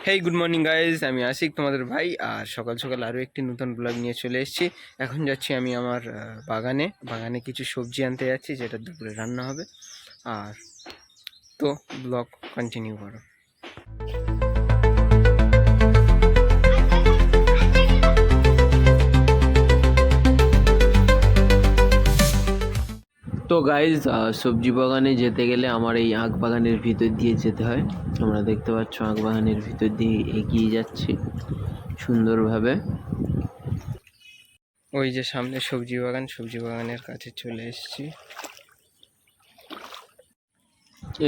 Hey good morning guys, আমি আশিক তোমাদের ভাই। আর সকাল সকাল আরও একটি নতুন ব্লগ নিয়ে চলে এসেছি। এখন যাচ্ছি আমি আমার বাগানে কিছু সবজি আনতে যাচ্ছি, যেটা দুপুরে রান্না হবে। আর তো ব্লগ কন্টিনিউ করো। তো গাইজ, সবজি বাগানে যেতে গেলে আমার এই আখ বাগানের ভিতর দিয়ে যেতে হয়। তোমরা দেখতে পাচ্ছ আখ বাগানের ভিতর দিয়ে এগিয়ে যাচ্ছি সুন্দরভাবে। ওই যে সামনে সবজি বাগানের কাছে চলে এসেছি।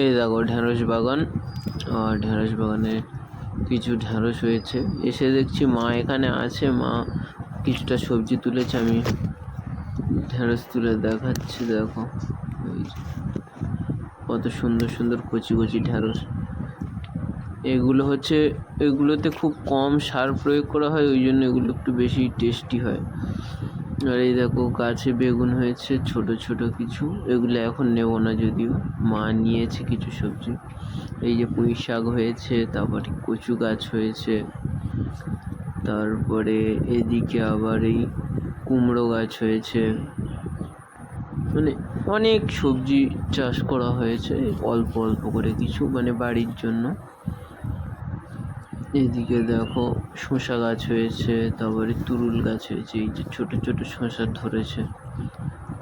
এই দেখো ঢেঁড়স বাগান। আর ঢেঁড়স বাগানে কিছু ঢেঁড়স হয়েছে। এসে দেখছি মা এখানে আছে, মা কিছুটা সবজি তুলেছে, আমি ঢেঁড়স তুলে দেখাচ্ছি। দেখো এই যে কত সুন্দর সুন্দর কচি কচি ঢেঁড়স। এগুলোতে খুব কম সার প্রয়োগ করা হয়, ওই জন্য এগুলো একটু বেশি টেস্টি হয়। আর এই দেখো গাছে বেগুন হয়েছে ছোট ছোট কিছু, এগুলো এখন নেব না, যদিও মা নিয়েছে কিছু সবজি। এই যে পুঁই শাক হয়েছে, তারপরে কচু গাছ হয়েছে, তারপরে এদিকে আবার এই কুমড়ো গাছ হয়েছে। মানে অনেক সবজি চাষ করা হয়েছে, অল্প অল্প করে কিছু, মানে বাড়ির জন্য। এদিকে দেখো শসা গাছ হয়েছে, তারপরে তুরুল গাছ হয়েছে। এই যে ছোট ছোট শসা ধরেছে,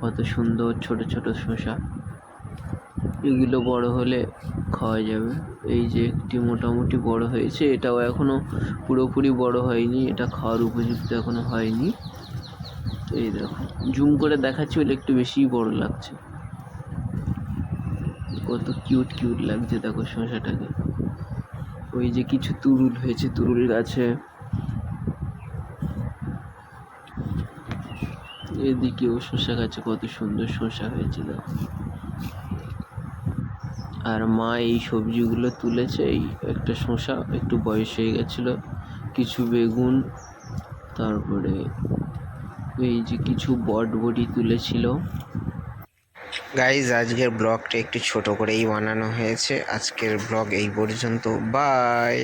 কত সুন্দর ছোট ছোট শসা। এগুলো বড় হলে খাওয়া যাবে। এই যে একটি মোটামুটি বড় হয়েছে, এটাও এখনো পুরোপুরি বড় হয়নি, এটা খাওয়ার উপযুক্ত এখনো হয়নি। এই দেখো জুম করে দেখাচ্ছি বলে একটু বেশিই বড় লাগছে, কত কিউট কিউট লাগছে দেখো শসাটাকে। ওই যে কিছু তুরুল হয়েছে তুরুল গাছে। এদিকেও শসা গাছে কত সুন্দর শসা হয়েছে দেখো। আর মা এই সবজিগুলো তুলেছে। এই একটা শসা একটু বয়স হয়ে গেছিলো, কিছু বেগুন, তারপরে এই যে কিছু বটবটি তুলেছিল। গাইজ, আজকের ব্লগটা একটু ছোট করেই বানানো হয়েছে। আজকের ব্লগ এই পর্যন্ত, বাই।